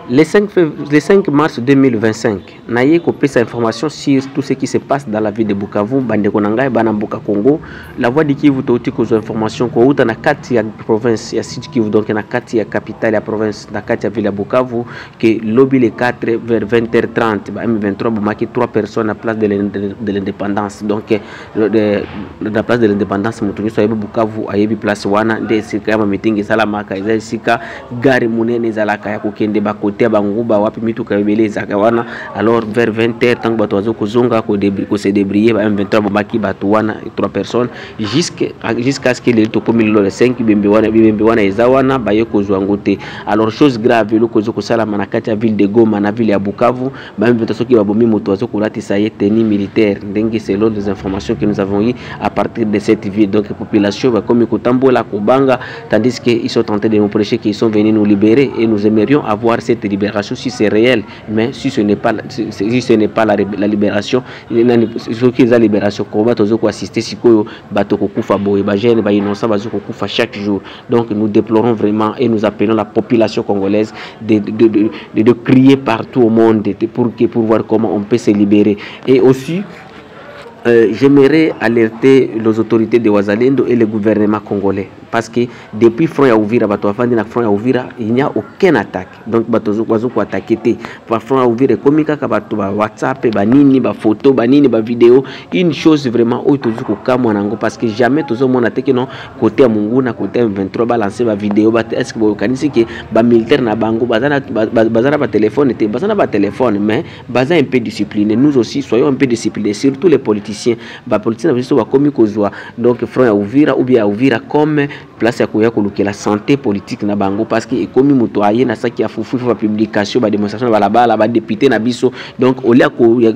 Le 5 mars 2025, naye kopesa information sur tout ce qui se passe dans la ville de Bukavu, bande konanga bana mboka Congo. La voix de Kivu toti kozo information ko uta na kati ya province ya Sud Kivu, donc na kati ya capitale ya province na kati ya ville ya Bukavu, que lobby le 4 vers 20h30 ba M23 bomaki 3 personnes à place de l'indépendance. Donc la place de l'indépendance mutunyo so yebi Bukavu ayebi place wana nde sika ya meeting salamaka eza sika gare munene zalaka ya kokende ba côté banguba wapi mituka ebeleza wana. Alors vers 20h tant bato wazo kozonga ko se débrier ba M23 bomaki bato wana 3 personnes jusqu'à ce que le tokomi le 5 bembe wana eza wana baye kozwa ngote. Alors chose grave le kozo ko salama na kati ya ville de Goma na ville ya Bukavu ba M23 soki babomi moto wazo kolatisa ye tenue militaire ndenge selon les informations que nous avons eu à partir de cette ville. Donc population va comme kotambola kobanga, tandis que ils sont en train de nous prêcher qu'ils sont venus nous libérer, et nous aimerions avoir cette libération si c'est réel. Mais si ce n'est pas la libération, ce qui est la libération, comment on peut assister si bato kokufa boye ba jeune ba innocent bazo kokufa chaque jour. Donc nous déplorons vraiment et nous appelons la population congolaise de crier partout au monde pour voir comment on peut se libérer. Et aussi j'aimerais alerter les autorités de Wazalendo et le gouvernement congolais, parce que depuis front ya Uvira bato afandi na front ya Uvira il n'y a aucune attaque. Donc bato bazo ko attaquer te par front ya Uvira comme ka bato ba WhatsApp ba nini ba photo ba nini ba vidéo. Une chose vraiment où tozo ko kamwa nango, parce que jamais tozo mona te que non côté ya Mungu na côté M23 ba lancer ba vidéo ba est-ce que bo kanisi que ba militaire na bango bazana ba téléphone te bazana ba téléphone, mais bazana un peu discipliné. Nous aussi soyons un peu disciplinés, surtout les politiciens. Ba politiciens ba komi kozwa donc front ya Uvira ou bien ya Uvira comme place ya koya koluka la santé politique na bango, parce que ekomi muto aye na saki ya fufu fa publication ba démonstration ba la ba député na biso. Donc au lieu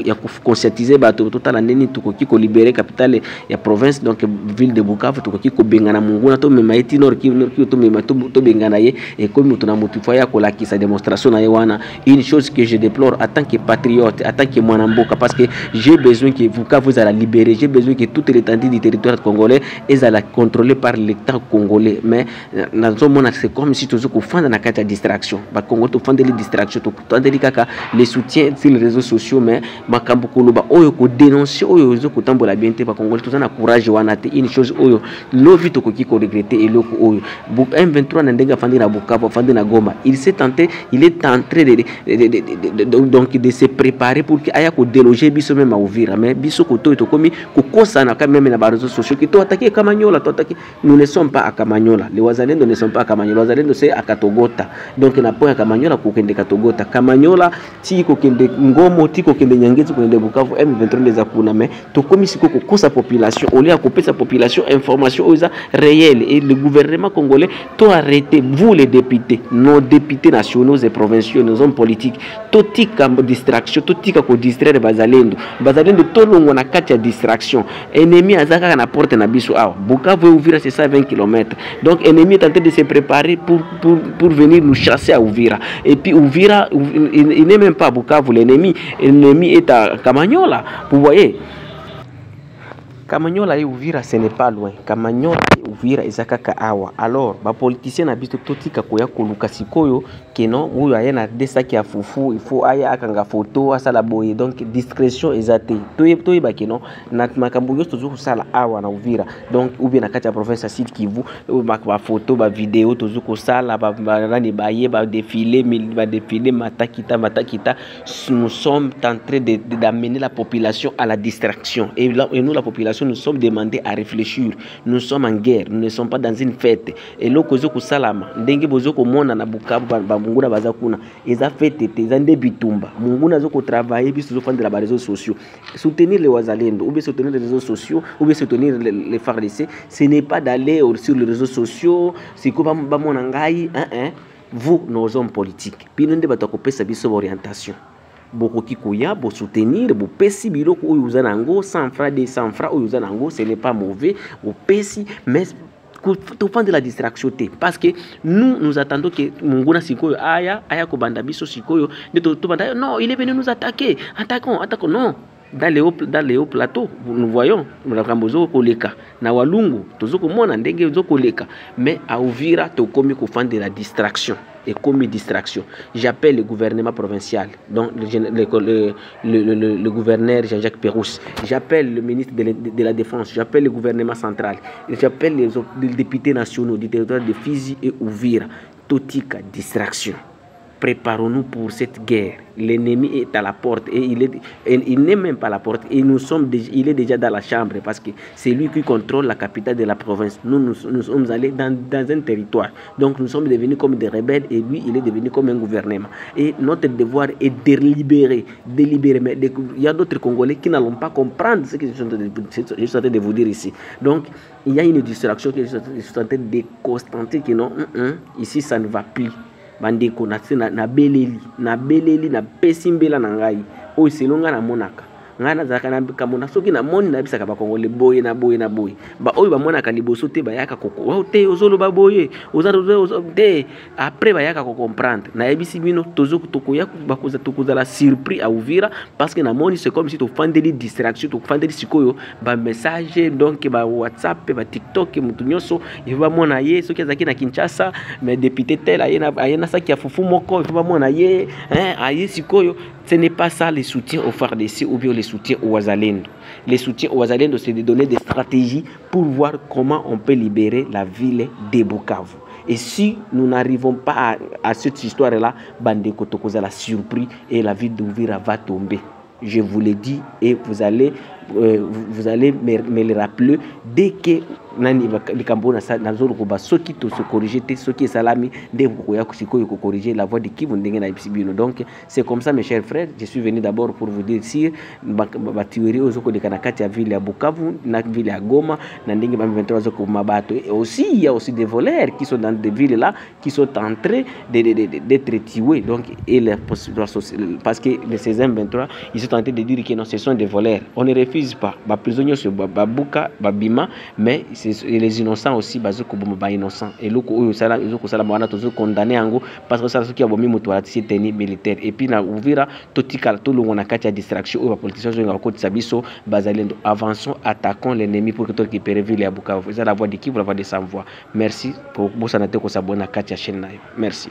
ya conscientiser bato totala neni tukoki ko libérer capitale ya province, donc ville de Bukavu tukoki ko bengana Mungu na to mema iti nord ki to mema to bengana ye ekomi muto na mutu fa ya kolaki sa démonstration na ye wana. Une chose que je déplore en tant que patriote, en tant que mwanamboka, parce que j'ai besoin que Bukavu za la libérer, j'ai besoin que toute l'étendue du territoire congolais est la contrôlée par l'État congolais. Mais dans ce moment c'est comme si tous qu'on fait dans la carte de distraction. Bah Congo tout fait des distractions, tout kaka les soutiens sur les réseaux sociaux, mais makambo koloba oyo ko dénoncer oyo zo ko tambola bien te ba Congo tout ça na courage wana te. Une chose oyo lovi to ko ki ko regretter et loko oyo M23 na ndenga fandi na Bukavu fandi na Goma, il est en train de se préparer pour que aya ko déloger biso même à Uvira, mais biso ko to komi ko kosana quand même na ba réseaux sociaux qui to attaquer Kamanyola, to attaquer. Nous ne sommes pas à Kamanyola, les Wazalendo ne sont pas à Kamanyola, Wazalendo c'est à Katogota. Donc na point à Kamanyola ko kende Katogota, Kamanyola ti ko kende Ngomo ti ko kende Nyangezi ko kende Bukavu M23 les akuna, mais to komi siko ko kosa population au lieu à couper sa population information aux réelle. Et le gouvernement congolais to arrêter vous les députés, nos députés nationaux et provinciaux, nos hommes politiques, to tika distraction, to tika ko distraire Bazalendo to longo na kati ya distraction. Ennemi azaka na porte na biso awa Bukavu et Uvira c'est ça 20 km. Donc ennemi est en train de se préparer pour venir nous chasser à Uvira. Et puis Uvira il n'est même pas à Bukavu, l'ennemi est à Kamanyola. Vous voyez, Kamanyola et Uvira ce n'est pas loin. Kamanyola et Uvira ezakaka awa. Alors ba politiciens na biso totika koya koluka sikoyo keno oyo ayena desaki ya fufu, il faut aya akanga photo asala boye. Donc discrétion ezate toye ba keno na makambo yo tozo sala awa na Uvira. Donc ou bien na kati ya province ya Sud Kivu ba photo ba vidéo tozo ko sala ba nani baye ba défiler matakita. Nous sommes en train d'amener la population à la distraction, et nous la population nous sommes demandés à réfléchir. Nous sommes en guerre, nous ne sommes pas dans une fête. Et là kozoko salama ndenge bozoko mona na Bukavu ba munguna bazakuna eza fête te eza ndebitumba munguna zoko travailler biso zo fendre les réseaux sociaux, soutenir les Wazalendo ou bien soutenir les réseaux sociaux ou bien soutenir les FARDC. Ce n'est pas d'aller sur les réseaux sociaux c'est ko ba mona ngai vous nos hommes politiques pino nde batako pesa biso orientation bokoki koya bo soutenir bo pesi biloko oyo uzanango 100 francs 200 francs oyo uzanango, ce n'est pas mauvais bo pesi, mais tout prendre de la distraction parce que nous attendons que Munguna Sikoyo aya ko banda biso Sikoyo de tout banda. Non, il est venu nous attaquer, attaquons non. dans les hauts plateaux, nous voyons Rakambozo koleka na Walungu tozoko mona ndenge zo koleka, mais à Uvira to komi ko fan de la distraction et comme distraction. J'appelle le gouvernement provincial, donc le gouverneur Jean-Jacques Pérouse, j'appelle le ministre de la Défense, j'appelle le gouvernement central, j'appelle les députés nationaux du territoire de Fizi et Uvira. Totika distraction. Préparons-nous pour cette guerre. L'ennemi est à la porte et il n'est même pas à la porte. Et il est déjà dans la chambre parce que c'est lui qui contrôle la capitale de la province. Nous sommes allés dans un territoire. Donc nous sommes devenus comme des rebelles et lui, il est devenu comme un gouvernement. Et notre devoir est de libérer. Mais il y a d'autres Congolais qui n'allont pas comprendre ce que je suis en train de vous dire ici. Donc il y a une distraction que je suis en train de constater que non, ici ça ne va plus. Bandeko na beleli na pesimbela na ngai o selonga na monaka ngana zaka na kamona soki na moni na bisaka ba Congolais boye na boye ba oyo ba monaka liboso te ba yaka koko wa te ozolo ba boye ozo te après ba yaka ko comprendre na ebisi bino tozoko tokoya ba koza tokoza la surpris à Uvira parce que na moni c'est comme si to fandeli distraction to fandeli sikoyo ba message donc ba WhatsApp ba TikTok mutu nyoso il va mona ye soki azaki na Kinshasa mais député tel ayena saki ya fufu moko il va mona ye aye sikoyo. Ce n'est pas ça le soutien au FARDC ou bien le soutien au Wazalendo. Le soutien au Wazalendo, c'est de donner des stratégies pour voir comment on peut libérer la ville de Bukavu. Et si nous n'arrivons pas à cette histoire-là, Bandeko Tokoza l'a surpris et la ville d'Uvira va tomber. Je vous l'ai dit et vous allez me le rappeler dès que nani likambona na zolo ko ba soki to se corriger te soki salami de ko ya kusiko ko corriger la voix de qui vous ndenge na ibisibino. Donc c'est comme ça mes chers frères, je suis venu d'abord pour vous dire si ba tuerie ozoko de kanakati ya ville ya Bukavu na ville ya Goma na ndenge ba 23 zoko mabato. Et aussi il y a aussi des voleurs qui sont dans des villes là qui sont en train d'être tués, donc et parce que ces M23 ils sont en train de dire que non, ce sont des voleurs. On ne refuse pas ba prisonniers sur Babuka Babima, mais les innocents aussi bazoko ba innocents et loko oyo sala ezoko sala mwana tozo condamner yango parce que ça soki abomi mutu atisi tenue militaire et puis na Uvira totika to longo na kati ya distraction oyo ba politiciens zo ngako tsabiso bazalendo. Avançons, attaquons l'ennemi pour que to récupérer ville ya Bukavu. C'est la voix de qui, la voix de sans voix. Merci pour bosana te ko s'abonner na kati ya chaîne nayo. Merci.